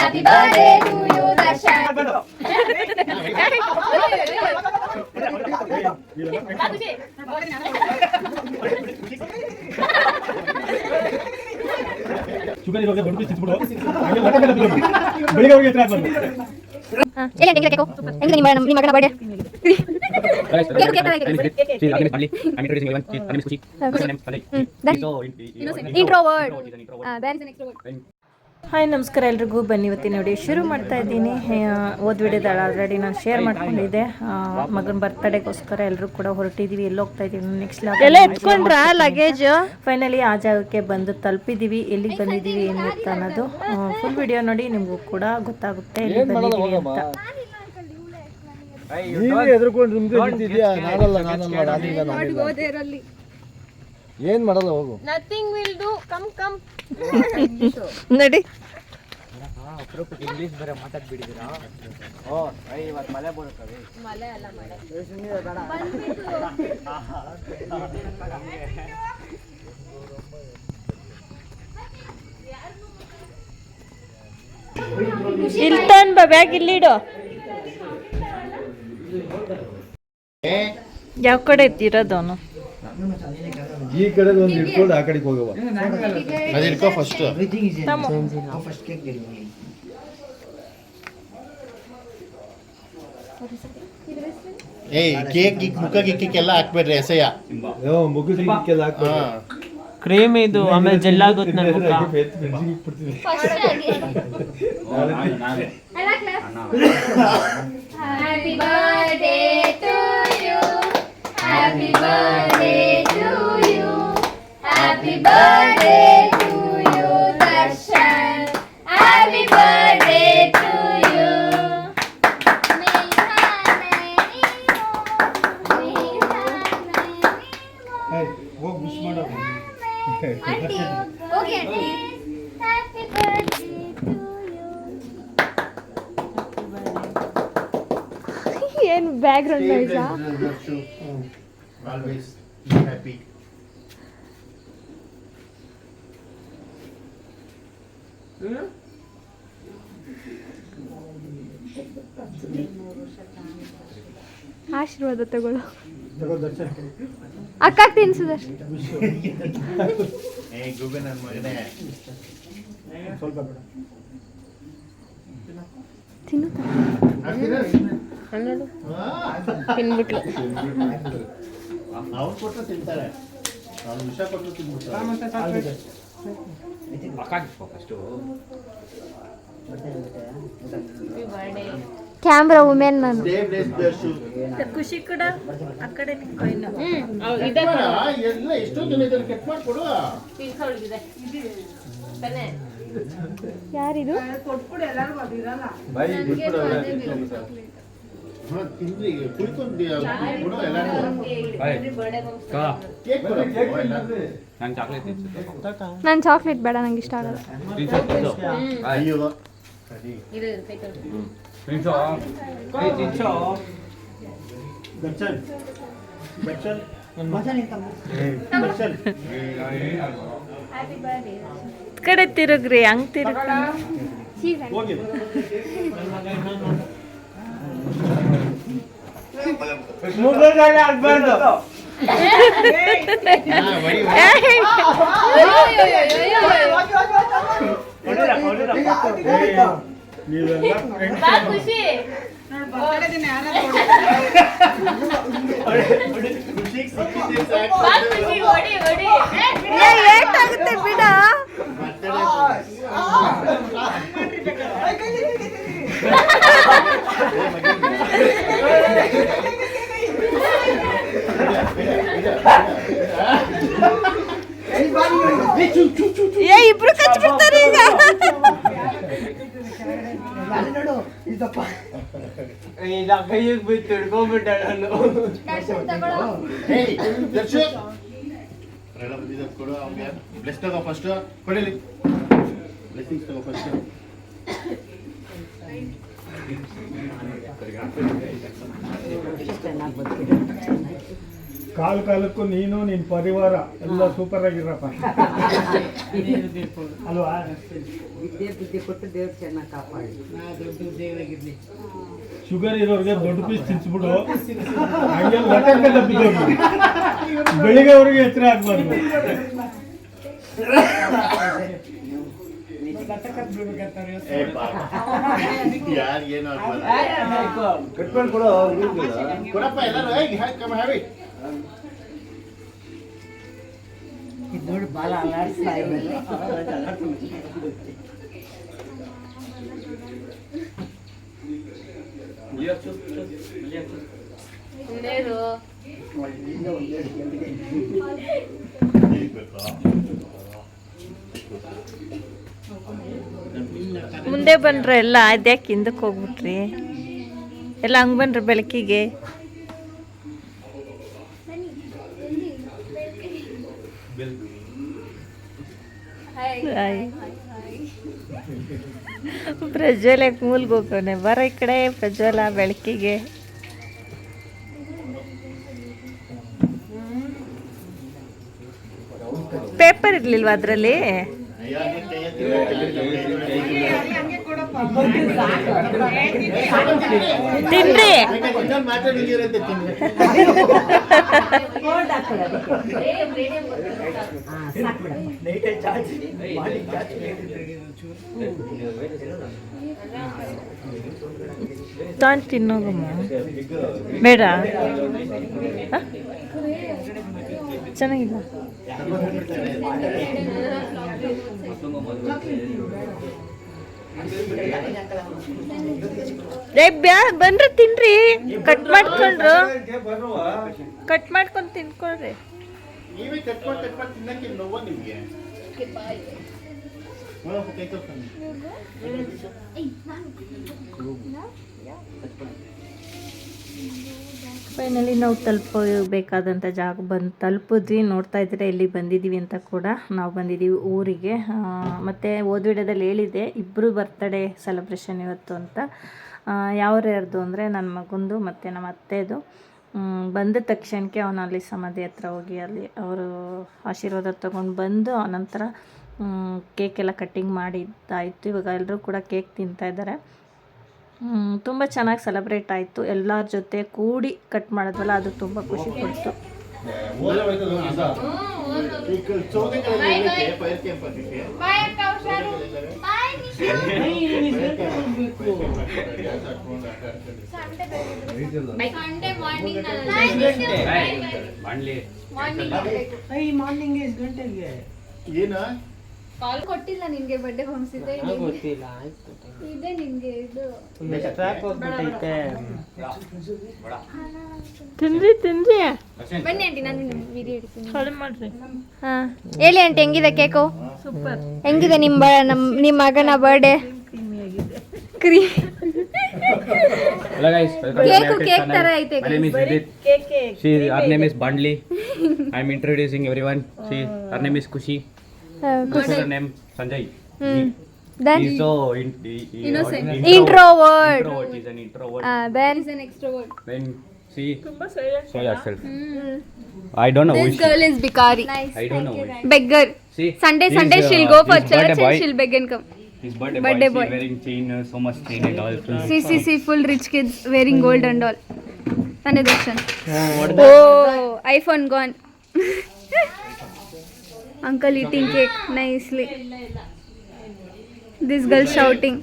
Happy birthday to you, Darshan. Sugar ಇವಾಗ ದೊಡ್ಡ piece ತಿನ್ಬಿಡು ಬೆಳಿಗ್ಗೆ ಹೋಗಿ ಹತ್ರ ಆಗ್ಬಾರ್ದು ಹೆಂಗಿದೆ ನಿಮ್ಮ ಮಗನ ಬರ್ಡೇ ಇಂಟ್ರೋವರ್ಟ್ ಹಾಯ್ ನಮಸ್ಕಾರ ಎಲ್ರಿಗೂ. ಬನ್ನಿ ಇವತ್ತಿನ ವಿಡಿಯೋ ಶುರು ಮಾಡ್ತಾ ಇದ್ದೀನಿ. ಓದ್ ವಿಡಿಯೋದಲ್ಲಿ ಆಲ್ರೆಡಿ ನಾನು ಶೇರ್ ಮಾಡ್ಕೊಂಡಿದ್ದೆ. ಮಗನ ಬರ್ತಡೇಗೋಸ್ಕರ ಎಲ್ಲರೂ ಕೂಡ ಹೊರಟಿದ್ದೀವಿ. ಎಲ್ಲಿ ಹೋಗ್ತಾ ಇದ್ದೀವಿ ನೆಕ್ಸ್ಟ್ ಲಗೇಜ್ ಫೈನಲಿ ಆ ಜಾಗಕ್ಕೆ ಬಂದು ತಲುಪಿದ್ದೀವಿ. ಎಲ್ಲಿಗೆ ಬಂದಿದ್ದೀವಿ ಏನು ಅಂತ ಅನ್ನೋದು ಫುಲ್ ವಿಡಿಯೋ ನೋಡಿ, ನಿಮಗೂ ಕೂಡ ಗೊತ್ತಾಗುತ್ತೆ ಎಲ್ಲಿ ಬಂದಿದ್ದೀವಿ ಅಂತ. ಏನ್ ಮಾಡಲ್ಲ ಹೋಗು. Nothing will do come come ನಡಿ. ಇಂಗ್ಲಿಷ್ ಬೇರೆ ಮಾತಾಡ್ಬಿಟ್ಟಿದ್ದೀರಾ? ಓ ಇವತ್ತು ಮಳೆ ಬರುತ್ತದೆ. ಮಳೆ ಅಲ್ಲ ಮಳೆ. ಇಲ್ತಾನ್ ಬ್ಯಾಗ್ ಇಲ್ಲಿಡು. ಯಾವ ಕಡೆ ಇಟ್ಟಿರೋದು ಅವನು? ಈ ಕಡೆ ಒಂದು ಇಟ್ಕೊಂಡು ಆ ಕಡೆಗೆ ಹೋಗವ. ಅದು ಇಟ್ಕೋ ಫಸ್ಟ್. ಏಯ್ ಕೇಕ್ ಮುಖಕ್ಕೆಲ್ಲ ಹಾಕ್ಬೇಡ್ರಿ ಎಸೆಯ. ಮುಗಿಸ್ಲಿಕ್ಕೆಲ್ಲ ಹಾಕ್ಬೇಡ. ಕ್ರೀಮ್ ಇದು ಆಮೇಲೆ ಜೆಲ್ ಆಗುತ್ತೆ ನನ್ನ ಮುಖ. Happy birthday to you. Happy birthday to you. Happy birthday to you, Darshan. Happy birthday to you. May you have many more. May you have many more. ಹೋಗಿ wish ಮಾಡು. Auntie, okay, auntie. Happy birthday to you. ಏನು back ground noise? Always be happy. ಆಶೀರ್ವಾದ ತಗೊಳ್ಳು. ಅಕ್ಕ ತಿನ್ಸುದಷ್ಟು ಏ ಗುಬೆ ನನ್ನ ಮಗನೇ. ಸ್ವಲ್ಪ ಬೇಡ. ತಿನ್ನು. ತಿನ್ಬಿಟ್ಲು. ಅವ್ರು ಕೊಟ್ಟರು ತಿಂತಾರೆ, ಅವ್ರು ವಿಷ ಕೊಟ್ಟರು ತಿನ್ಬಿಡ್ತಾರೆ. ಕ್ಯಾಮ್ರಾ ವುಮೆನ್ ನಾನು. ಖುಷಿ ಕೂಡ ಆ ಕಡೆ ನಿಂತ್ಕೊ ಇನ್ನು. ಎಲ್ಲ ಎಷ್ಟೊಂದು ಇದನ್ನು ಕೆಟ್ ಮಾಡಿಕೊಡು. ಯಾರಿದು? ತಿಂದ್ರಿ ಕುಯ್ಕೊಂಡು ಕೊಡು ಎಲ್ಲರೂ. ಕೇಕ್ ನಾನು ಚಾಕ್ಲೇಟ್ ಬೇಡ, ನಂಗೆ ಇಷ್ಟ ಆಗಲ್ಲ. ಅಯ್ಯೋ ದರ್ಶನ್ ದರ್ಶನ್ ಕಡೆ ತಿರುಗ್ರಿ, ಹಂಗ್ ತಿರುಗ. ಹೋಗಿ ಏಟಾಗುತ್ತೆ ಬಿಡ. ಇಬ್ರು ಕಚ್ಬಿಡ್ತಾರೆ ಈಗ. ಕೈಗೆ ಬಿತ್ತು ಹಿಡ್ಕೊಂಡ್ಬಿಟ್ಟ ನಾನು. ಕೊಡು ಅವ್ನಿಗೆ. ಬ್ಲೆಸ್ ತಗೋ ಫಸ್ಟ್, ಕೊಡಿಲಿ ಬ್ಲೆಸ್ಸಿಂಗ್ಸ್ ತಗೋ ಫಸ್ಟ್. ಕಾಲಕ್ಕೂ ನೀನು ನಿನ್ನ ಪರಿವಾರ ಎಲ್ಲ ಸೂಪರ್ ಆಗಿರಪ್ಪ ಅಲ್ವಾ? ಶುಗರ್ ಇರೋರಿಗೆ ದೊಡ್ಡ ಪೀಸ್ ತಿನ್ಸ್ಬಿಡು, ಹಂಗೆ ಲಟಂಗ ಬಿದ್ದೋಗ್ಲಿ. ಬೆಳಿಗ್ಗೆ ಅವ್ರಿಗೆ ಎಚ್ಚರ ಆಗ್ಬಾರ್ದು. ಯಾರು ಏನು ಕೊಡಪ್ಪ ಎಲ್ಲರೂ ಹ್ಯಾವಿ. ಮುಂದೆ ಬಂದ್ರೆ ಎಲ್ಲ ಅದ್ಯಾಕೆ ಹಿಂದಕ್ಕೆ ಹೋಗ್ಬಿಟ್ರಿ? ಎಲ್ಲ ಹಂಗೆ ಬನ್ರಿ ಬೆಳಕಿಗೆ. ಪ್ರಜ್ವಲ್ ಯಾಕೆ ಮೂಲ್ಗೆ ಹೋಗೋನೆ? ಬರ ಈ ಕಡೆ ಪ್ರಜ್ವಲ ಬೆಳಕಿಗೆ. ಪೇಪರ್ ಇರ್ಲಿಲ್ವಾ ಅದರಲ್ಲಿ? ತಿನ್ರಿ. ತಾನು ತಿನ್ನೋಗಮ್ಮ ಬೇಡ. ಚೆನ್ನಾಗಿಲ್ಲ. ಬನ್ರಿ ತಿನ್ರಿ. ಕಟ್ ಮಾಡ್ಕೊಂಡು ತಿನ್ಕೊಳ್ರಿ. ನೀವೇ ಕಟ್ಕೊಂಡು ತಿನ್ನಕ್ಕೆ ನೋವು ನಿಮಗೆ. ಫೈನಲಿ ನಾವು ತಲುಪಬೇಕಾದಂಥ ಜಾಗ ತಲುಪಿದ್ವಿ. ನೋಡ್ತಾ ಇದ್ರೆ ಎಲ್ಲಿ ಬಂದಿದ್ದೀವಿ ಅಂತ ಕೂಡ. ನಾವು ಬಂದಿದ್ದೀವಿ ಊರಿಗೆ. ಮತ್ತು ಓದ್ ವಿಡಿಯೋದಲ್ಲಿ ಹೇಳಿದೆ ಇಬ್ಬರು ಬರ್ತ್ಡೇ ಸೆಲೆಬ್ರೇಷನ್ ಇವತ್ತು ಅಂತ. ಯಾರ್ಯಾರ್ದು ಅಂದರೆ ನನ್ನ ಮಗಂದು ಮತ್ತು ನಮ್ಮ ಅತ್ತೆದು. ಬಂದ ತಕ್ಷಣಕ್ಕೆ ಅವನು ಅಲ್ಲಿ ಸಮಾಧಿ ಹತ್ರ ಹೋಗಿ ಅಲ್ಲಿ ಅವರು ಆಶೀರ್ವಾದ ತೊಗೊಂಡು ಬಂದು ಆನಂತರ ಕೇಕೆಲ್ಲ ಕಟ್ಟಿಂಗ್ ಮಾಡಿದ್ದಾಯಿತು. ಇವಾಗ ಎಲ್ಲರೂ ಕೂಡ ಕೇಕ್ ತಿಂತಾಯಿದ್ದಾರೆ. ತುಂಬ ಚೆನ್ನಾಗಿ ಸೆಲೆಬ್ರೇಟ್ ಆಯಿತು. ಎಲ್ಲರ ಜೊತೆ ಕೂಡಿ ಕಟ್ ಮಾಡಿದ್ವಲ್ಲ, ಅದು ತುಂಬ ಖುಷಿ ಕೊಡ್ತು. ಕಾಲ್ ಕೊಟ್ಟಿಲ್ಲ ನಿನ್ಗೆ ಬರ್ಡೇ ಹೊಮ್ಸಿದ್ದೆ. ಗೊತ್ತಿಲ್ಲ. ಇದೆ ನಿನ್ಗೆ ಇದು ತಿನ್ರಿ ಬನ್ನಿ ಆಂಟಿ, ನಾನು ವಿಡಿಯೋ ಹಿಡ್ತೀನಿ. ಮಾಡ್ರಿ. ಹಾಂ ಹೇಳಿ ಆಂಟಿ, ಹೆಂಗಿದೆ ಕೇಕು? ಸೂಪರ್. ಹೆಂಗಿದೆ ನಿಮ್ಮ ಮಗನ birthday? Hello guys, welcome to my YouTube channel. My name is Vidit. Her name is Bandli. I am introducing everyone. Her name is Kushi. Her name Sanjay. Then He's so innocent. Introvert. Introvert. He's an introvert. Then is an extrovert. Then she show yourself. I don't know. This girl is Bikari. I don't know. Beggar. See, Sunday he's, she'll go for his church birthday boy. and she'll beg and come. His birthday Birthday boy. boy. She's wearing chain, so much chain and all. See, full rich kids wearing gold and all. Sunday darshan. Oh, iPhone gone. Uncle eating cake nicely. This girl shouting.